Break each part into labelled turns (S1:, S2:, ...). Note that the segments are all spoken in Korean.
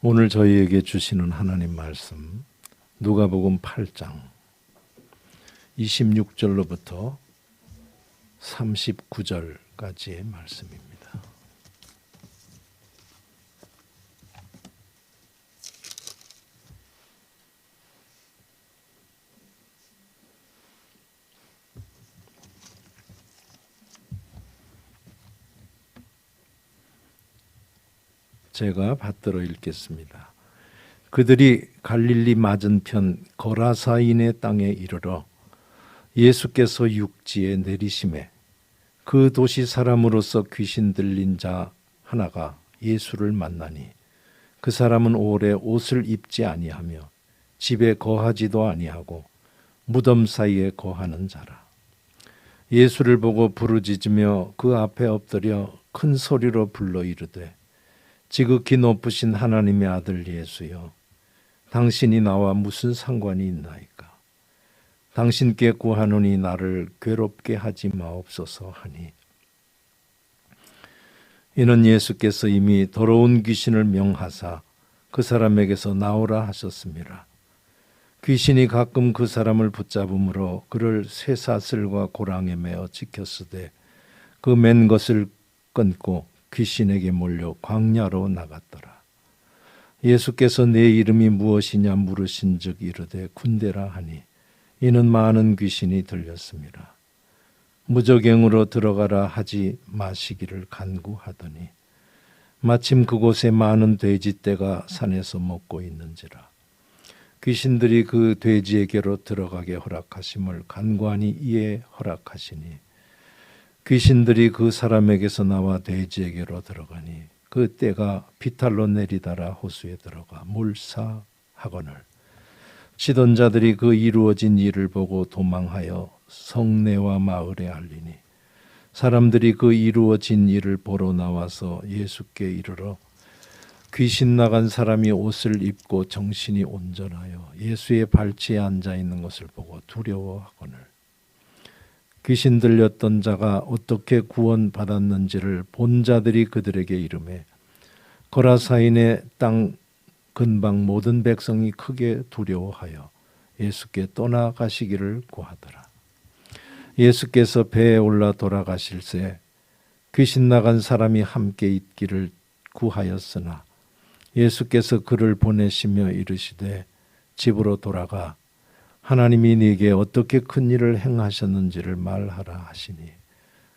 S1: 오늘 저희에게 주시는 하나님 말씀 누가복음 8장 26절로부터 39절까지의 말씀입니다. 제가 받들어 읽겠습니다. 그들이 갈릴리 맞은편 거라사인의 땅에 이르러 예수께서 육지에 내리심에 그 도시 사람으로서 귀신 들린 자 하나가 예수를 만나니 그 사람은 오래 옷을 입지 아니하며 집에 거하지도 아니하고 무덤 사이에 거하는 자라. 예수를 보고 부르짖으며 그 앞에 엎드려 큰 소리로 불러 이르되 지극히 높으신 하나님의 아들 예수여, 당신이 나와 무슨 상관이 있나이까? 당신께 구하노니 나를 괴롭게 하지 마옵소서 하니, 이는 예수께서 이미 더러운 귀신을 명하사 그 사람에게서 나오라 하셨습니다. 귀신이 가끔 그 사람을 붙잡음으로 그를 쇠사슬과 고랑에 매어 지켰으되 그 맨 것을 끊고 귀신에게 몰려 광야로 나갔더라. 예수께서 내 이름이 무엇이냐 물으신즉 이르되 군대라 하니 이는 많은 귀신이 들렸습니다. 무저갱으로 들어가라 하지 마시기를 간구하더니 마침 그곳에 많은 돼지떼가 산에서 먹고 있는지라. 귀신들이 그 돼지에게로 들어가게 허락하심을 간구하니 이에 허락하시니 귀신들이 그 사람에게서 나와 돼지에게로 들어가니 그 떼가 비탈로 내리다라 호수에 들어가 몰사하거늘 치던 자들이 그 이루어진 일을 보고 도망하여 성내와 마을에 알리니 사람들이 그 이루어진 일을 보러 나와서 예수께 이르러 귀신 나간 사람이 옷을 입고 정신이 온전하여 예수의 발치에 앉아 있는 것을 보고 두려워하거늘 귀신 들렸던 자가 어떻게 구원받았는지를 본 자들이 그들에게 이르매 거라사인의 땅 근방 모든 백성이 크게 두려워하여 예수께 떠나가시기를 구하더라. 예수께서 배에 올라 돌아가실새 귀신 나간 사람이 함께 있기를 구하였으나 예수께서 그를 보내시며 이르시되 집으로 돌아가 하나님이 네게 어떻게 큰 일을 행하셨는지를 말하라 하시니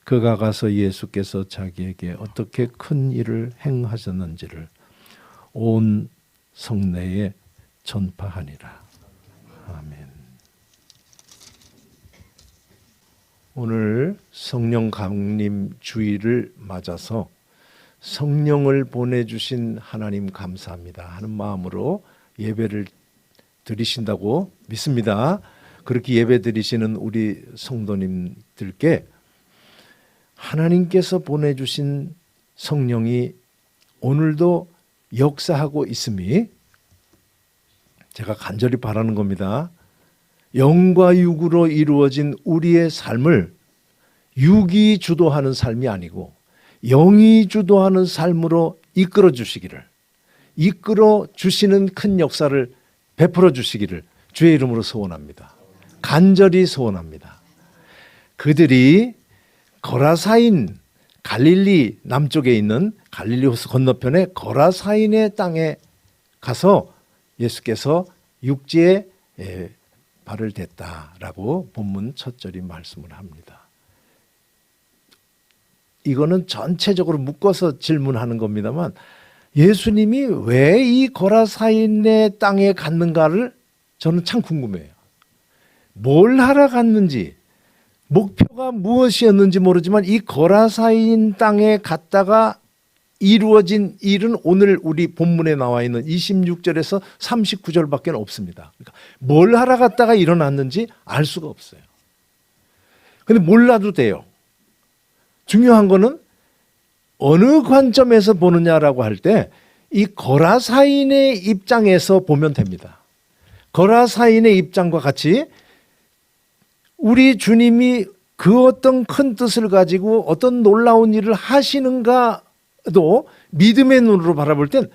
S1: 그가 가서 예수께서 자기에게 어떻게 큰 일을 행하셨는지를 온 성내에 전파하니라. 아멘. 오늘 성령 강림 주일을 맞아서 성령을 보내주신 하나님 감사합니다 하는 마음으로 예배를 드리신다고 믿습니다. 그렇게 예배 드리시는 우리 성도님들께 하나님께서 보내주신 성령이 오늘도 역사하고 있음이 제가 간절히 바라는 겁니다. 영과 육으로 이루어진 우리의 삶을 육이 주도하는 삶이 아니고 영이 주도하는 삶으로 이끌어 주시기를, 이끌어 주시는 큰 역사를 베풀어 주시기를 주의 이름으로 소원합니다. 간절히 소원합니다. 그들이 거라사인 갈릴리 남쪽에 있는 갈릴리 호수 건너편에 거라사인의 땅에 가서 예수께서 육지에 발을 댔다라고 본문 첫 절이 말씀을 합니다. 이거는 전체적으로 묶어서 질문하는 겁니다만 예수님이 왜 이 거라사인의 땅에 갔는가를 저는 참 궁금해요. 뭘 하러 갔는지, 목표가 무엇이었는지 모르지만 이 거라사인 땅에 갔다가 이루어진 일은 오늘 우리 본문에 나와 있는 26절에서 39절밖에 없습니다. 그러니까 뭘 하러 갔다가 일어났는지 알 수가 없어요. 근데 몰라도 돼요. 중요한 거는 어느 관점에서 보느냐라고 할 때 이 거라사인의 입장에서 보면 됩니다. 거라사인의 입장과 같이 우리 주님이 그 어떤 큰 뜻을 가지고 어떤 놀라운 일을 하시는가도 믿음의 눈으로 바라볼 땐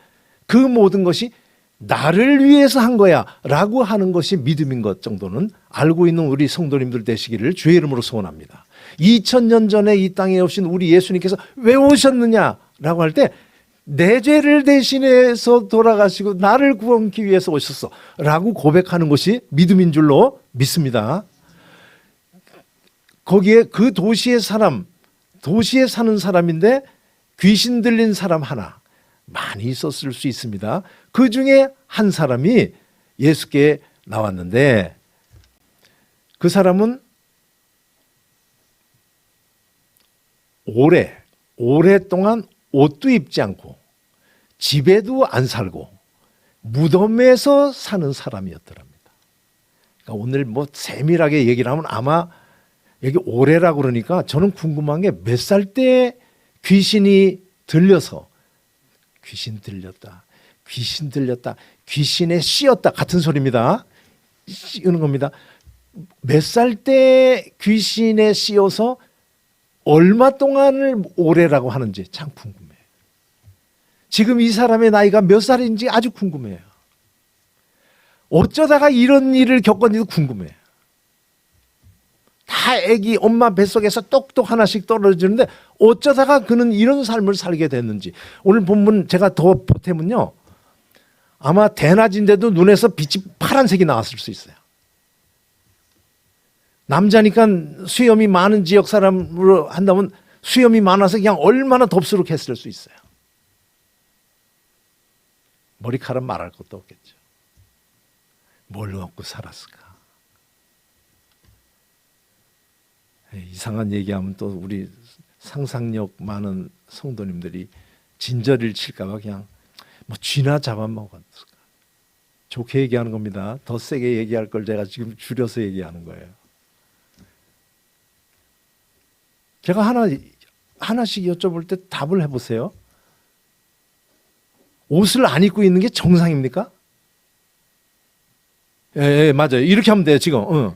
S1: 그 모든 것이 나를 위해서 한 거야 라고 하는 것이 믿음인 것 정도는 알고 있는 우리 성도님들 되시기를 주의 이름으로 소원합니다. 2000년 전에 이 땅에 오신 우리 예수님께서 왜 오셨느냐라고 할 때 내 죄를 대신해서 돌아가시고 나를 구원하기 위해서 오셨어 라고 고백하는 것이 믿음인 줄로 믿습니다. 거기에 그 도시에 사는 사람인데 귀신 들린 사람 하나 많이 있었을 수 있습니다. 그 중에 한 사람이 예수께 나왔는데 그 사람은 오랫동안 옷도 입지 않고 집에도 안 살고 무덤에서 사는 사람이었더랍니다. 그러니까 오늘 뭐 세밀하게 얘기를 하면 아마 여기 오래라고 그러니까 저는 궁금한 게 몇 살 때 귀신이 들려서 귀신 들렸다, 귀신에 씌었다 같은 소리입니다. 씌우는 겁니다. 몇 살 때 귀신에 씌어서 얼마 동안을 오래라고 하는지 참 궁금해요. 지금 이 사람의 나이가 몇 살인지 아주 궁금해요. 어쩌다가 이런 일을 겪었는지도 궁금해요. 다 아기 엄마 뱃속에서 똑똑 하나씩 떨어지는데 어쩌다가 그는 이런 삶을 살게 됐는지. 오늘 본문 제가 더 보태면요, 아마 대낮인데도 눈에서 빛이 파란색이 나왔을 수 있어요. 남자니까 수염이 많은 지역 사람으로 한다면 수염이 많아서 그냥 얼마나 덥수룩했을 수 있어요. 머리카락 말할 것도 없겠죠. 뭘 먹고 살았을까? 이상한 얘기하면 또 우리 상상력 많은 성도님들이 진저리를 칠까 봐 그냥 뭐 쥐나 잡아먹었을까? 좋게 얘기하는 겁니다. 더 세게 얘기할 걸 제가 지금 줄여서 얘기하는 거예요. 제가 하나씩 여쭤볼 때 답을 해보세요. 옷을 안 입고 있는 게 정상입니까? 예, 맞아요. 이렇게 하면 돼요, 지금.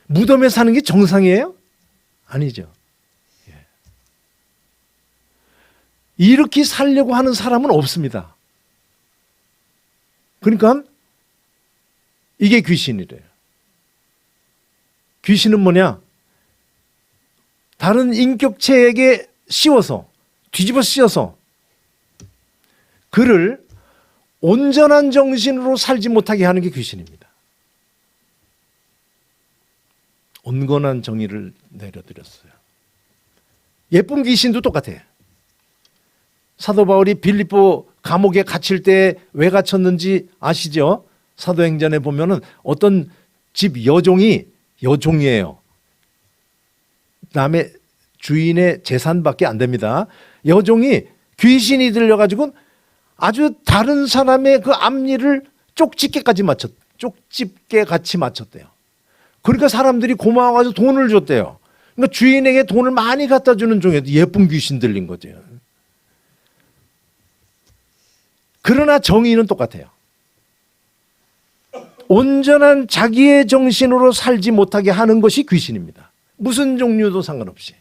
S1: 무덤에 사는 게 정상이에요? 아니죠. 예. 이렇게 살려고 하는 사람은 없습니다. 그러니까 이게 귀신이래요. 귀신은 뭐냐? 다른 인격체에게 씌워서, 뒤집어 씌워서 그를 온전한 정신으로 살지 못하게 하는 게 귀신입니다. 온건한 정의를 내려드렸어요. 예쁜 귀신도 똑같아요. 사도 바울이 빌립보 감옥에 갇힐 때 왜 갇혔는지 아시죠? 사도행전에 보면은 어떤 집 여종이에요. 남의 주인의 재산밖에 안 됩니다. 여종이 귀신이 들려가지고 아주 다른 사람의 그 앞니를 쪽집게까지 같이 맞췄대요. 그러니까 사람들이 고마워가지고 돈을 줬대요. 그러니까 주인에게 돈을 많이 갖다 주는 종이에요. 예쁜 귀신 들린 거죠. 그러나 정의는 똑같아요. 온전한 자기의 정신으로 살지 못하게 하는 것이 귀신입니다. 무슨 종류도 상관없이.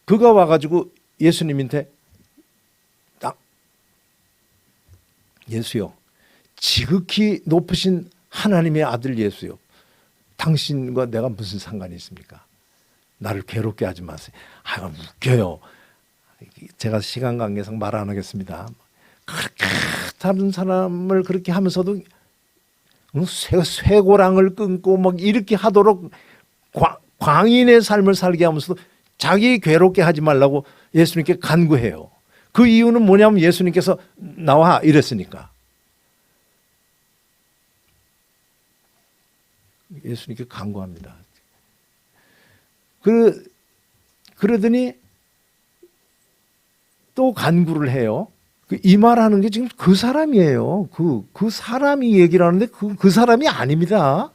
S1: 그가 와가지고 예수님한테 예수요, 지극히 높으신 하나님의 아들 예수요, 당신과 내가 무슨 상관이 있습니까? 나를 괴롭게 하지 마세요. 웃겨요. 제가 시간 관계상 말 안 하겠습니다. 그렇게 다른 사람을 그렇게 하면서도 쇠고랑을 끊고 막 이렇게 하도록 광인의 삶을 살게 하면서도 자기 괴롭게 하지 말라고 예수님께 간구해요. 그 이유는 뭐냐면 예수님께서 나와 이랬으니까. 예수님께 간구합니다. 그러더니 또 간구를 해요. 이 말하는 게 지금 그 사람이에요. 그 사람이 얘기를 하는데 그 사람이 아닙니다.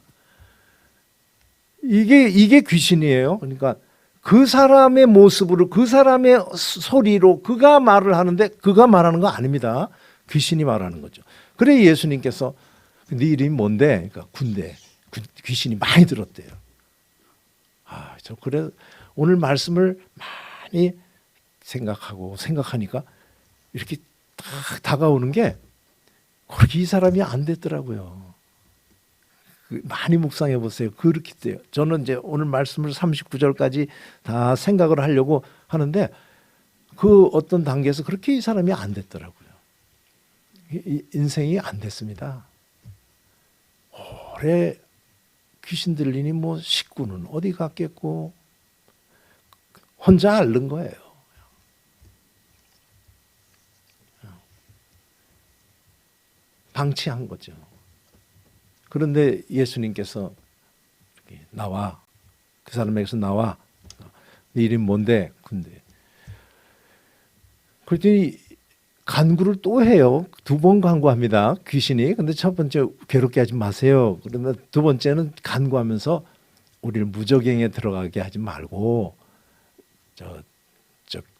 S1: 이게 귀신이에요. 그러니까 그 사람의 모습으로, 그 사람의 소리로 그가 말을 하는데 그가 말하는 거 아닙니다. 귀신이 말하는 거죠. 그래 예수님께서 네 이름이 뭔데? 그러니까 군대. 귀신이 많이 들었대요. 그래 오늘 말씀을 많이 생각하니까 이렇게 딱 다가오는 게 그렇게 이 사람이 안 됐더라고요. 많이 묵상해 보세요. 그렇게 돼요. 저는 이제 오늘 말씀을 39절까지 다 생각을 하려고 하는데 그 어떤 단계에서 그렇게 이 사람이 안 됐더라고요. 인생이 안 됐습니다. 오래 귀신 들리니 뭐 식구는 어디 갔겠고 혼자 앓는 거예요. 방치한 거죠. 그런데 예수님께서 나와, 그 사람에게서 나와, 네 이름 뭔데? 근데 그랬더니 간구를 또 해요. 2번 간구합니다. 귀신이. 근데 첫 번째 괴롭게 하지 마세요. 그러면 두 번째는 간구하면서 우리를 무저갱에 들어가게 하지 말고 저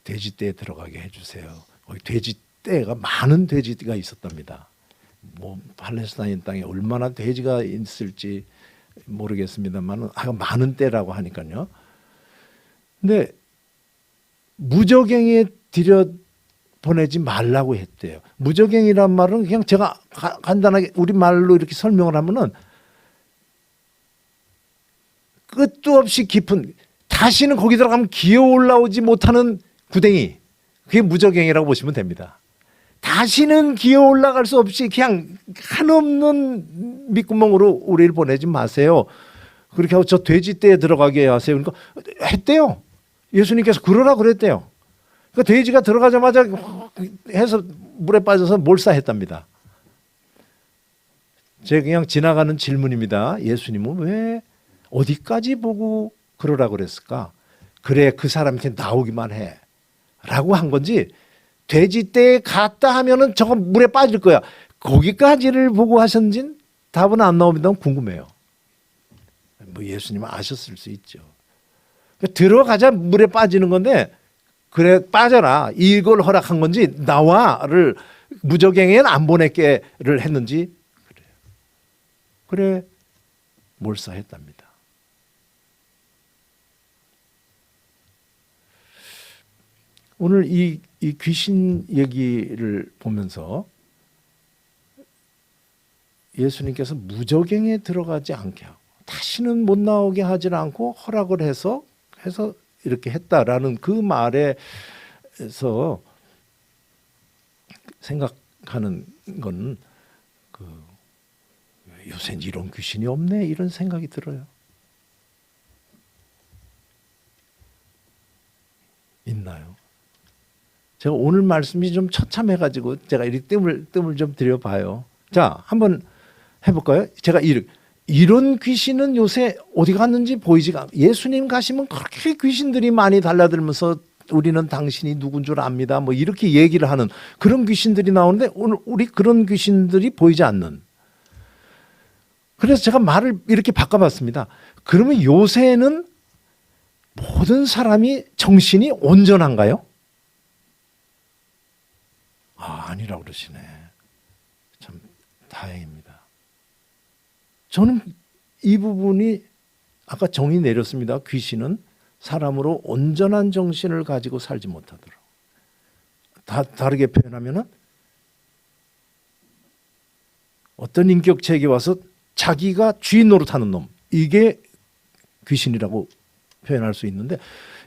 S1: 돼지떼에 들어가게 해주세요. 거기 돼지떼가 많은 돼지가 있었답니다. 뭐 팔레스타인 땅에 얼마나 돼지가 있을지 모르겠습니다만 많은 떼라고 하니까요. 근데 무저갱에 들여 보내지 말라고 했대요. 무저갱이란 말은 그냥 제가 간단하게 우리 말로 이렇게 설명을 하면은 끝도 없이 깊은, 다시는 거기 들어가면 기어 올라오지 못하는 구덩이, 그게 무저갱이라고 보시면 됩니다. 다시는 기어 올라갈 수 없이 그냥 한없는 밑구멍으로 우리를 보내지 마세요. 그렇게 하고 저 돼지떼에 들어가게 하세요. 그러니까 했대요. 예수님께서 그러라 그랬대요. 그러니까 돼지가 들어가자마자 해서 물에 빠져서 몰사했답니다. 제가 그냥 지나가는 질문입니다. 예수님은 왜 어디까지 보고 그러라 그랬을까? 그래, 그 사람한테 나오기만 해 라고 한 건지, 돼지떼에 갔다 하면은 저거 물에 빠질 거야, 거기까지를 보고 하셨는지는 답은 안 나옵니다. 궁금해요. 뭐 예수님은 아셨을 수 있죠. 그러니까 들어가자 물에 빠지는 건데, 그래 빠져라 이걸 허락한 건지, 나와를 무저갱에는 안 보낼게를 했는지, 그래 몰사했답니다. 오늘 이 귀신 얘기를 보면서 예수님께서 무저갱에 들어가지 않게 하고 다시는 못 나오게 하지 않고 허락을 해서 이렇게 했다라는 그 말에서 생각하는 건 요새 이런 귀신이 없네 이런 생각이 들어요. 있나요? 제가 오늘 말씀이 좀 처참해가지고 제가 이렇게 뜸을 좀 들여봐요. 자, 한번 해볼까요? 제가 이런 귀신은 요새 어디 갔는지 보이지가, 예수님 가시면 그렇게 귀신들이 많이 달라들면서 우리는 당신이 누군 줄 압니다, 뭐 이렇게 얘기를 하는 그런 귀신들이 나오는데, 오늘 우리 그런 귀신들이 보이지 않는. 그래서 제가 말을 이렇게 바꿔봤습니다. 그러면 요새는 모든 정신이 온전한가요? 아니라고 그러시네. 참 다행입니다. 저는 이 부분이 아까 정의 내렸습니다. 귀신은 사람으로 온전한 정신을 가지고 살지 못하도록. 다르게 표현하면은 어떤 인격체에게 와서 자기가 쥐 노릇하는 놈, 이게 귀신이라고 표현할 수 있는데,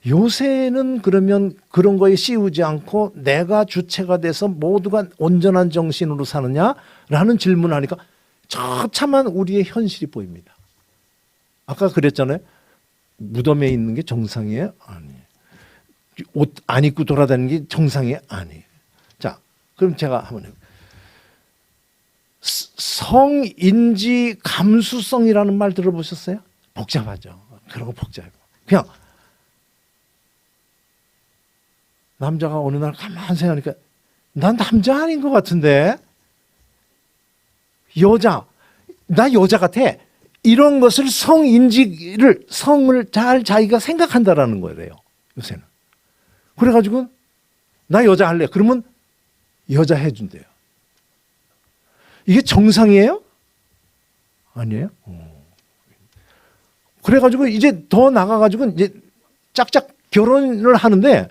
S1: 요새는 그러면 그런 거에 씌우지 않고 내가 주체가 돼서 모두가 온전한 정신으로 사느냐라는 질문을 하니까 처참한 우리의 현실이 보입니다. 아까 그랬잖아요. 무덤에 있는 게 정상이에요? 아니에요. 옷 안 입고 돌아다니는 게 정상이에요? 아니에요. 자, 그럼 제가 한번 해볼게요. 성인지 감수성이라는 말 들어보셨어요? 복잡하죠. 그런 거 복잡해요. 그냥 남자가 어느 날 가만히 생각하니까 난 남자 아닌 것 같은데, 나 여자 같아, 이런 것을 성을 잘 자기가 생각한다라는 거예요 요새는. 그래가지고 나 여자 할래 그러면 여자 해준대요. 이게 정상이에요? 아니에요? 그래가지고 이제 더 나가가지고 이제 짝짝 결혼을 하는데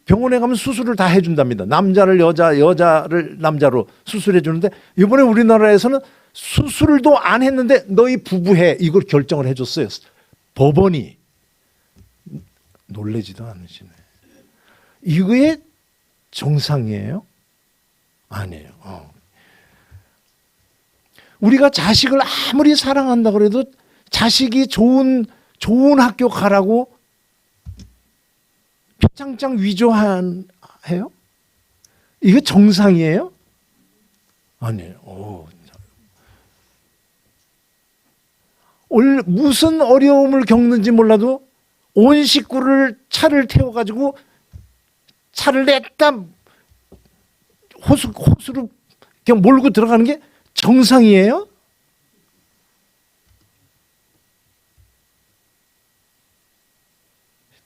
S1: 병원에 가면 수술을 다 해준답니다. 남자를 여자를 남자로 수술해 주는데 이번에 우리나라에서는 수술도 안 했는데 너희 부부해 이걸 결정을 해줬어요. 법원이. 놀라지도 않으시네. 이거에 정상이에요? 아니에요. 우리가 자식을 아무리 사랑한다 그래도 자식이 좋은 학교 가라고 피창장 위조해요? 이게 정상이에요? 아니에요. 무슨 어려움을 겪는지 몰라도 온 식구를 차를 태워가지고 차를 냈다 호수로 그냥 몰고 들어가는 게 정상이에요?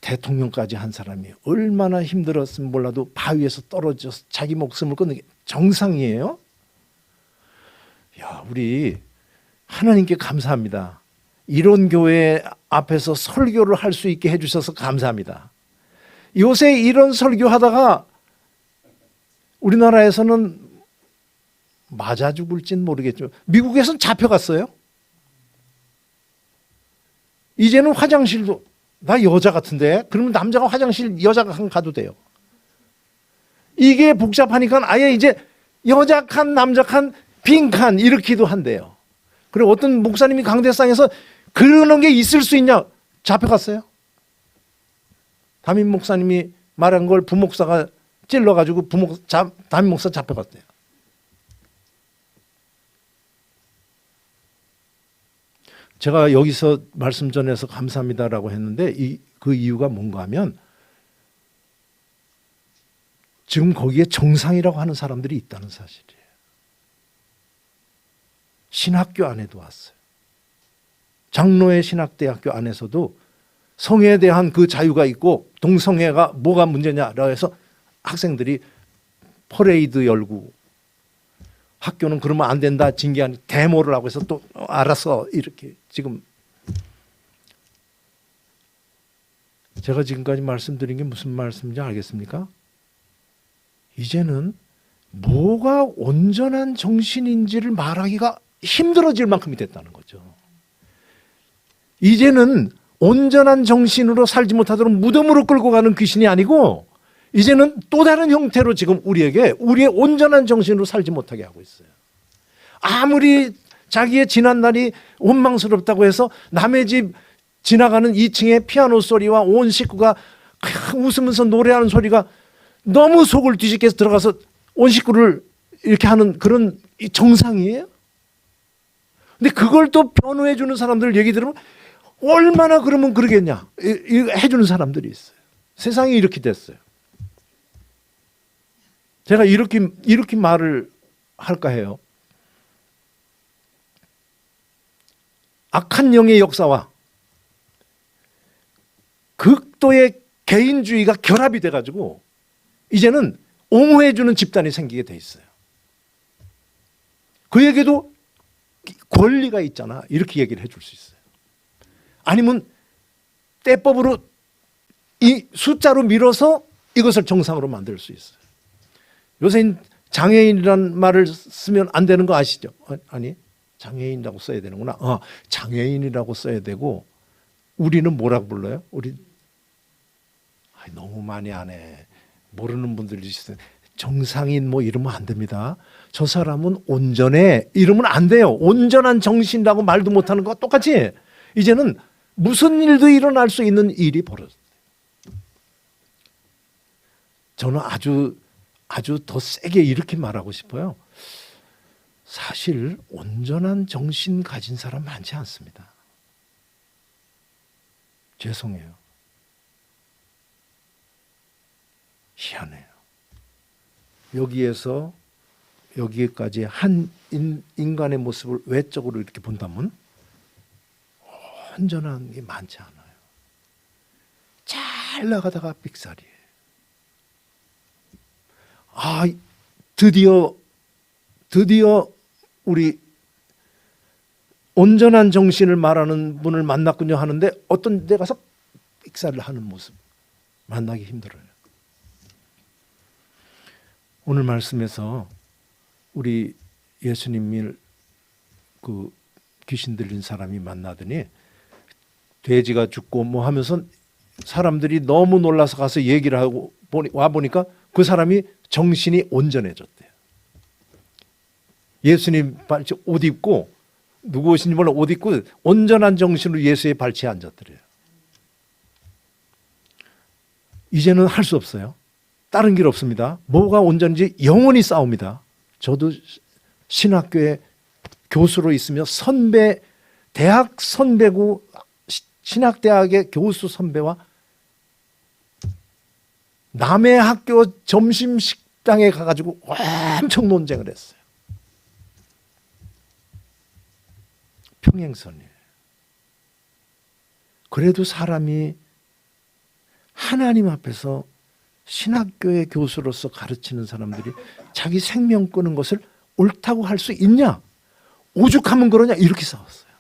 S1: 대통령까지 한 사람이 얼마나 힘들었으면 몰라도 바위에서 떨어져서 자기 목숨을 끊는 게 정상이에요? 야, 우리 하나님께 감사합니다. 이런 교회 앞에서 설교를 할 수 있게 해주셔서 감사합니다. 요새 이런 설교하다가 우리나라에서는 맞아 죽을진 모르겠죠. 미국에서는 잡혀갔어요. 이제는 화장실도 나 여자 같은데 그러면 남자가 화장실 여자가 가도 돼요. 이게 복잡하니까 아예 이제 여자 칸 남자 칸 빈 칸 이렇게도 한대요. 그리고 어떤 목사님이 강대상에서 그러는 게 있을 수 있냐 잡혀갔어요. 담임 목사님이 말한 걸 부목사가 찔러가지고 담임 목사 잡혀갔대요. 제가 여기서 말씀 전해서 감사합니다라고 했는데 그 이유가 뭔가 하면 지금 거기에 정상이라고 하는 사람들이 있다는 사실이에요. 신학교 안에도 왔어요. 장로의 신학대학교 안에서도 성애에 대한 그 자유가 있고 동성애가 뭐가 문제냐라고 해서 학생들이 퍼레이드 열고 학교는 그러면 안 된다 징계하는 데모를 하고 해서 또 알아서 이렇게 지금 제가 지금까지 말씀드린 게 무슨 말씀인지 알겠습니까? 이제는 뭐가 온전한 정신인지를 말하기가 힘들어질 만큼이 됐다는 거죠. 이제는 온전한 정신으로 살지 못하도록 무덤으로 끌고 가는 귀신이 아니고 이제는 또 다른 형태로 지금 우리에게 우리의 온전한 정신으로 살지 못하게 하고 있어요. 아무리 자기의 지난날이 원망스럽다고 해서 남의 집 지나가는 2층의 피아노 소리와 온 식구가 웃으면서 노래하는 소리가 너무 속을 뒤집게 해서 들어가서 온 식구를 이렇게 하는 그런 정상이에요? 근데 그걸 또 변호해 주는 사람들 얘기 들으면 얼마나 그러면 그러겠냐 해주는 사람들이 있어요. 세상이 이렇게 됐어요. 제가 이렇게 말을 할까 해요. 악한 영의 역사와 극도의 개인주의가 결합이 돼가지고 이제는 옹호해주는 집단이 생기게 돼 있어요. 그에게도 권리가 있잖아. 이렇게 얘기를 해줄 수 있어요. 아니면 때법으로 이 숫자로 밀어서 이것을 정상으로 만들 수 있어요. 요새 장애인이라는 말을 쓰면 안 되는 거 아시죠? 아니 장애인이라고 써야 되는구나. 장애인이라고 써야 되고 우리는 뭐라고 불러요? 우리 너무 많이 안 해. 모르는 분들이 있어요. 정상인 뭐 이러면 안 됩니다. 저 사람은 온전해 이러면 안 돼요. 온전한 정신이라고 말도 못하는 것과 똑같이 이제는 무슨 일도 일어날 수 있는 일이 벌어졌어요. 저는 아주 더 세게 이렇게 말하고 싶어요. 사실 온전한 정신 가진 사람 많지 않습니다. 죄송해요. 희한해요. 여기에까지 한 인간의 모습을 외적으로 이렇게 본다면 온전한 게 많지 않아요. 잘 나가다가 삑살이에요. 드디어 우리 온전한 정신을 말하는 분을 만났군요 하는데 어떤 데 가서 익사를 하는 모습 만나기 힘들어요. 오늘 말씀에서 우리 예수님을 그 귀신 들린 사람이 만나더니 돼지가 죽고 뭐 하면서 사람들이 너무 놀라서 가서 얘기를 하고 와 보니까 그 사람이 정신이 온전해졌대요. 예수님 발치 옷 입고 누구신지 몰라 옷 입고 온전한 정신으로 예수의 발치에 앉았더래요. 이제는 할 수 없어요. 다른 길 없습니다. 뭐가 온전한지 영원히 싸웁니다. 저도 신학교에 교수로 있으며 선배, 대학 선배고 신학대학의 교수 선배와 남의 학교 점심 식당에 가가지고 엄청 논쟁을 했어요. 평행선이에요. 그래도 사람이 하나님 앞에서 신학교의 교수로서 가르치는 사람들이 자기 생명 끊은 것을 옳다고 할 수 있냐? 오죽하면 그러냐? 이렇게 싸웠어요.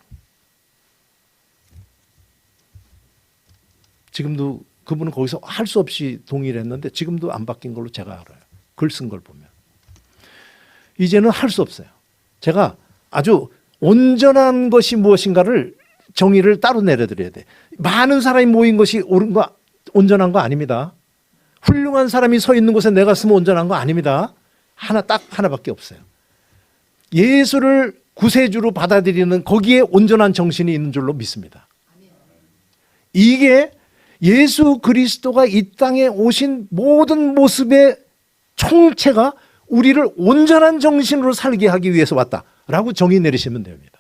S1: 지금도 그분은 거기서 할 수 없이 동의를 했는데 지금도 안 바뀐 걸로 제가 알아요. 글 쓴 걸 보면. 이제는 할 수 없어요. 제가 아주 온전한 것이 무엇인가를 정의를 따로 내려드려야 돼. 많은 사람이 모인 것이 옳은 거, 온전한 거 아닙니다. 훌륭한 사람이 서 있는 곳에 내가 서면 온전한 거 아닙니다. 딱 하나밖에 없어요. 예수를 구세주로 받아들이는 거기에 온전한 정신이 있는 줄로 믿습니다. 이게 예수 그리스도가 이 땅에 오신 모든 모습의 총체가 우리를 온전한 정신으로 살게 하기 위해서 왔다라고 정의 내리시면 됩니다.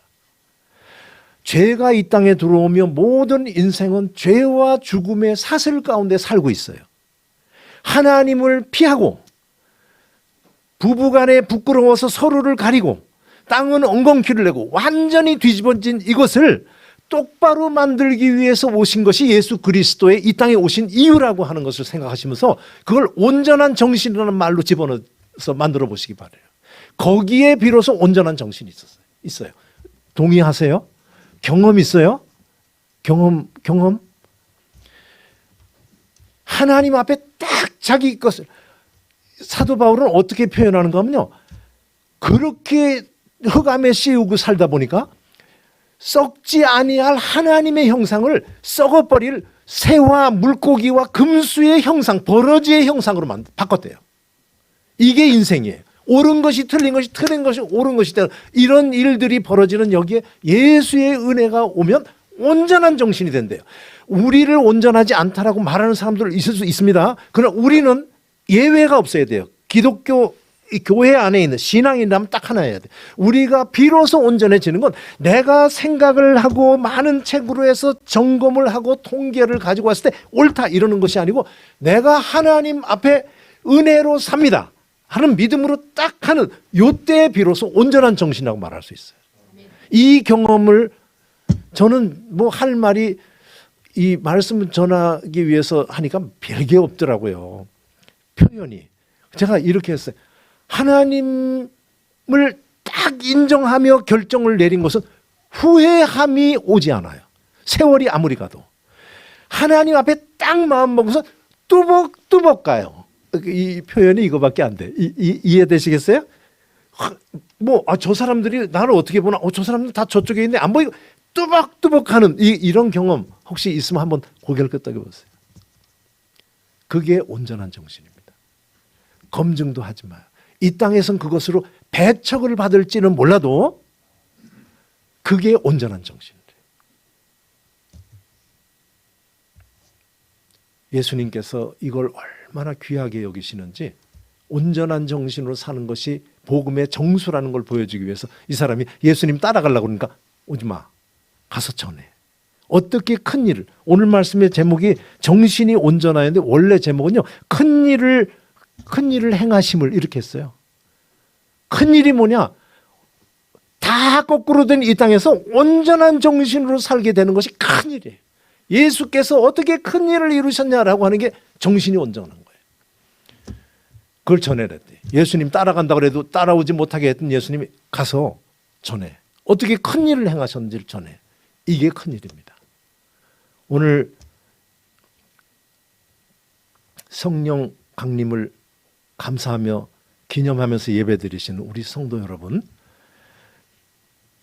S1: 죄가 이 땅에 들어오면 모든 인생은 죄와 죽음의 사슬 가운데 살고 있어요. 하나님을 피하고 부부간에 부끄러워서 서로를 가리고 땅은 엉겅퀴를 내고 완전히 뒤집어진 이것을 똑바로 만들기 위해서 오신 것이 예수 그리스도의 이 땅에 오신 이유라고 하는 것을 생각하시면서 그걸 온전한 정신이라는 말로 집어넣어서 만들어 보시기 바라요. 거기에 비로소 온전한 정신이 있어요. 동의하세요? 경험 있어요? 경험? 하나님 앞에 딱 자기 것을 사도 바울은 어떻게 표현하는가 하면요. 그렇게 흑암에 씌우고 살다 보니까 썩지 아니할 하나님의 형상을 썩어버릴 새와 물고기와 금수의 형상, 버러지의 형상으로 바꿨대요. 이게 인생이에요. 옳은 것이 틀린 것이 옳은 것이 이런 일들이 벌어지는 여기에 예수의 은혜가 오면 온전한 정신이 된대요. 우리를 온전하지 않다라고 말하는 사람들 있을 수 있습니다. 그러나 우리는 예외가 없어야 돼요. 기독교 교회 안에 있는 신앙이라면 딱 하나여야 돼. 우리가 비로소 온전해지는 건 내가 생각을 하고 많은 책으로 해서 점검을 하고 통계를 가지고 왔을 때 옳다 이러는 것이 아니고 내가 하나님 앞에 은혜로 삽니다 하는 믿음으로 딱 하는 요때 비로소 온전한 정신이라고 말할 수 있어요. 이 경험을 저는 뭐 할 말이 이 말씀을 전하기 위해서 하니까 별게 없더라고요. 표현이. 제가 이렇게 했어요. 하나님을 딱 인정하며 결정을 내린 것은 후회함이 오지 않아요. 세월이 아무리 가도. 하나님 앞에 딱 마음 먹어서 뚜벅뚜벅 가요. 이 표현이 이거밖에 안 돼. 이해되시겠어요? 저 사람들이 나를 어떻게 보나? 저 사람들 다 저쪽에 있네. 안 보이고 뚜벅뚜벅 하는 이런 경험 혹시 있으면 한번 고개를 끄덕여 보세요. 그게 온전한 정신입니다. 검증도 하지 마요. 이 땅에선 그것으로 배척을 받을지는 몰라도 그게 온전한 정신이에요. 예수님께서 이걸 얼마나 귀하게 여기시는지 온전한 정신으로 사는 것이 복음의 정수라는 걸 보여주기 위해서 이 사람이 예수님 따라가려고 그러니까 오지 마. 가서 전해. 어떻게 큰 일을. 오늘 말씀의 제목이 정신이 온전하였는데 원래 제목은요. 큰 일을 행하심을 이렇게 했어요. 큰 일이 뭐냐? 다 거꾸로 된 이 땅에서 온전한 정신으로 살게 되는 것이 큰 일이에요. 예수께서 어떻게 큰 일을 이루셨냐라고 하는 게 정신이 온전한 거예요. 그걸 전해냈대. 예수님 따라간다고 해도 따라오지 못하게 했던 예수님이 가서 전해. 어떻게 큰 일을 행하셨는지를 전해. 이게 큰 일입니다. 오늘 성령 강림을 감사하며 기념하면서 예배드리시는 우리 성도 여러분,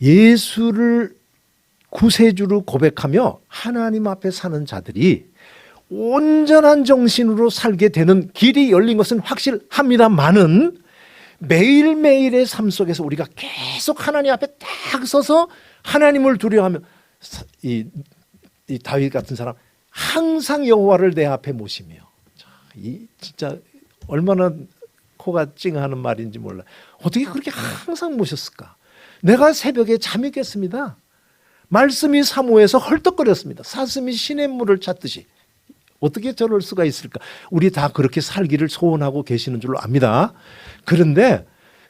S1: 예수를 구세주로 고백하며 하나님 앞에 사는 자들이 온전한 정신으로 살게 되는 길이 열린 것은 확실합니다만은 매일매일의 삶 속에서 우리가 계속 하나님 앞에 딱 서서 하나님을 두려워하며, 이 다윗 같은 사람 항상 여호와를 내 앞에 모시며, 이 진짜 얼마나 코가 찡하는 말인지 몰라. 어떻게 그렇게 항상 모셨을까? 내가 새벽에 잠이 깼습니다. 말씀이 사모해서 헐떡거렸습니다. 사슴이 시냇물을 찾듯이. 어떻게 저럴 수가 있을까? 우리 다 그렇게 살기를 소원하고 계시는 줄로 압니다. 그런데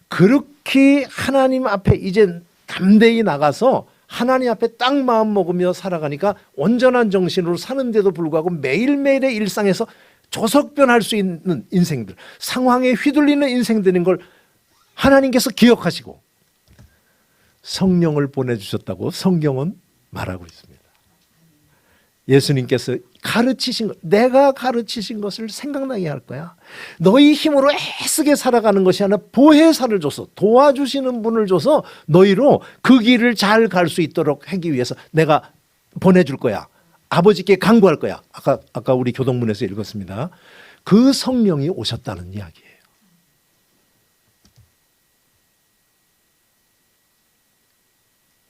S1: 그렇게 하나님 앞에 이제 담대히 나가서 하나님 앞에 딱 마음 먹으며 살아가니까 온전한 정신으로 사는데도 불구하고 매일매일의 일상에서 조석변할 수 있는 인생들, 상황에 휘둘리는 인생들인 걸 하나님께서 기억하시고 성령을 보내주셨다고 성경은 말하고 있습니다. 예수님께서 가르치신 것, 내가 가르치신 것을 생각나게 할 거야. 너희 힘으로 애쓰게 살아가는 것이 아니라 보혜사를 줘서, 도와주시는 분을 줘서 너희로 그 길을 잘 갈 수 있도록 하기 위해서 내가 보내줄 거야. 아버지께 간구할 거야. 아까 우리 교동문에서 읽었습니다. 그 성령이 오셨다는 이야기예요.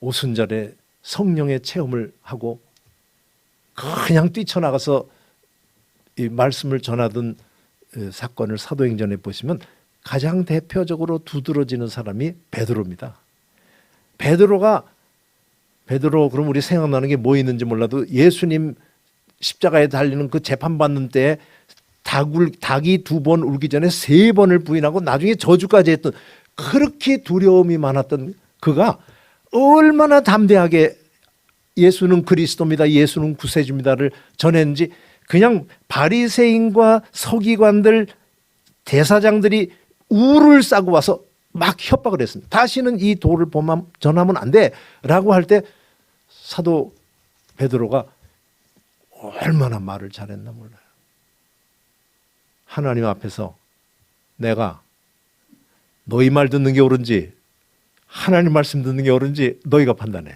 S1: 오순절에 성령의 체험을 하고 그냥 뛰쳐나가서 이 말씀을 전하던 사건을 사도행전에 보시면 가장 대표적으로 두드러지는 사람이 베드로입니다. 베드로 그럼 우리 생각나는 게 뭐 있는지 몰라도 예수님 십자가에 달리는 그 재판받는 때에 닭이 2번 울기 전에 3번을 부인하고 나중에 저주까지 했던, 그렇게 두려움이 많았던 그가 얼마나 담대하게 예수는 그리스도입니다, 예수는 구세주입니다를 전했는지, 그냥 바리새인과 서기관들, 대사장들이 우를 싸고 와서 막 협박을 했습니다. 다시는 이 도를 전하면 안 돼 라고 할 때 사도 베드로가 얼마나 말을 잘했나 몰라요. 하나님 앞에서 내가 너희 말 듣는 게 옳은지 하나님 말씀 듣는 게 옳은지 너희가 판단해.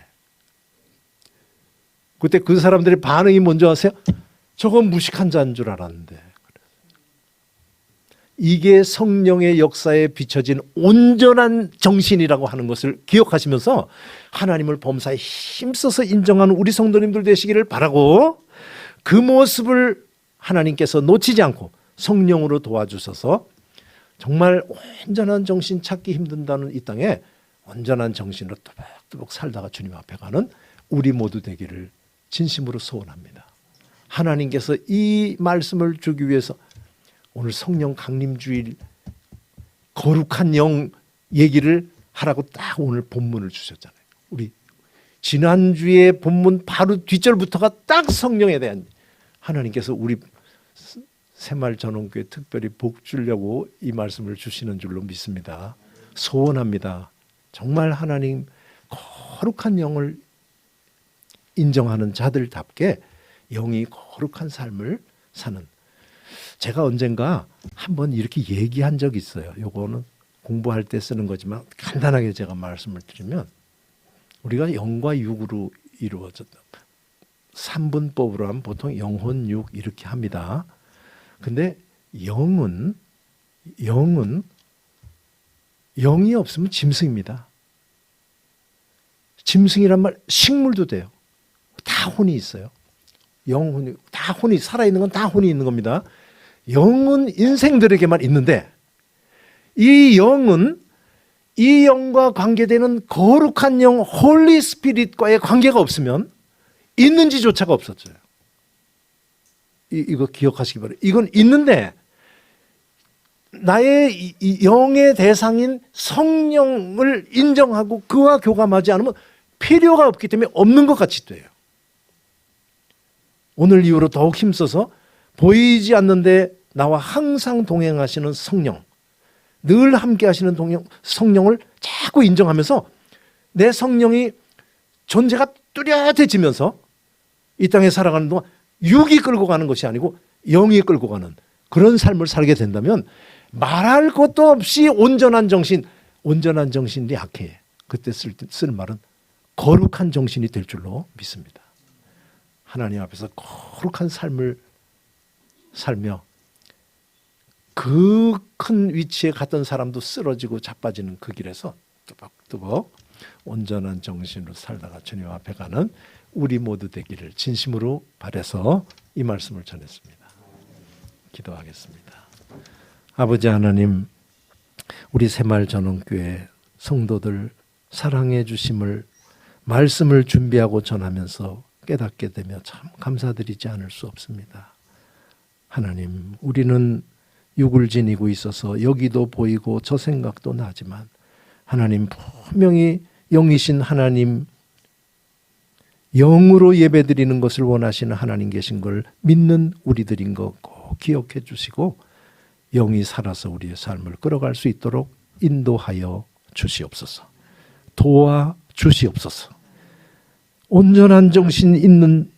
S1: 그때 그 사람들의 반응이 뭔지 아세요? 저건 무식한 자인 줄 알았는데. 이게 성령의 역사에 비춰진 온전한 정신이라고 하는 것을 기억하시면서 하나님을 범사에 힘써서 인정하는 우리 성도님들 되시기를 바라고, 그 모습을 하나님께서 놓치지 않고 성령으로 도와주셔서 정말 온전한 정신 찾기 힘든다는 이 땅에 온전한 정신으로 또박또박 살다가 주님 앞에 가는 우리 모두 되기를 진심으로 소원합니다. 하나님께서 이 말씀을 주기 위해서 오늘 성령 강림주일 거룩한 영 얘기를 하라고 딱 오늘 본문을 주셨잖아요. 우리 지난주에 본문 바로 뒷절부터가 딱 성령에 대한, 하나님께서 우리 새말전원교회 특별히 복 주려고 이 말씀을 주시는 줄로 믿습니다. 소원합니다. 정말 하나님 거룩한 영을 인정하는 자들답게 영이 거룩한 삶을 사는, 제가 언젠가 한번 이렇게 얘기한 적이 있어요. 요거는 공부할 때 쓰는 거지만 간단하게 제가 말씀을 드리면, 우리가 영과 육으로 이루어졌다. 3분법으로 하면 보통 영혼, 육 이렇게 합니다. 근데 영이 없으면 짐승입니다. 짐승이란 말, 식물도 돼요. 다 혼이 있어요. 영혼이, 다 혼이, 살아있는 건 다 혼이 있는 겁니다. 영은 인생들에게만 있는데, 이 영은 이 영과 관계되는 거룩한 영, 홀리 스피릿과의 관계가 없으면 있는지조차가 없었어요. 이거 기억하시기 바랍니다. 이건 있는데 나의 이 영의 대상인 성령을 인정하고 그와 교감하지 않으면 필요가 없기 때문에 없는 것 같이 돼요. 오늘 이후로 더욱 힘써서 보이지 않는데 나와 항상 동행하시는 성령, 늘 함께 하시는 성령을 자꾸 인정하면서 내 성령이 존재가 뚜렷해지면서 이 땅에 살아가는 동안 육이 끌고 가는 것이 아니고 영이 끌고 가는 그런 삶을 살게 된다면 말할 것도 없이 온전한 정신이 약해. 그때 쓸 말은 거룩한 정신이 될 줄로 믿습니다. 하나님 앞에서 거룩한 삶을 살며 그 큰 위치에 갔던 사람도 쓰러지고 자빠지는 그 길에서 뚜벅뚜벅 온전한 정신으로 살다가 주님 앞에 가는 우리 모두 되기를 진심으로 바라서 이 말씀을 전했습니다. 기도하겠습니다. 아버지 하나님, 우리 새마을전원교회 성도들 사랑해 주심을 말씀을 준비하고 전하면서 깨닫게 되며 참 감사드리지 않을 수 없습니다. 하나님, 우리는 육을 지니고 있어서 여기도 보이고 저 생각도 나지만 하나님, 분명히 영이신 하나님, 영으로 예배드리는 것을 원하시는 하나님 계신 걸 믿는 우리들인 거 꼭 기억해 주시고 영이 살아서 우리의 삶을 끌어갈 수 있도록 인도하여 주시옵소서. 도와 주시옵소서. 온전한 정신 있는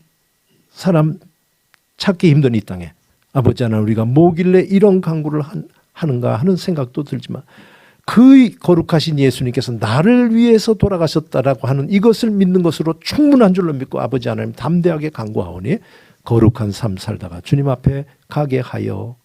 S1: 사람 찾기 힘든 이 땅에 아버지 하나님, 우리가 뭐길래 이런 간구를 하는가 하는 생각도 들지만 그 거룩하신 예수님께서 나를 위해서 돌아가셨다라고 하는 이것을 믿는 것으로 충분한 줄로 믿고 아버지 하나님 담대하게 간구하오니 거룩한 삶 살다가 주님 앞에 가게 하여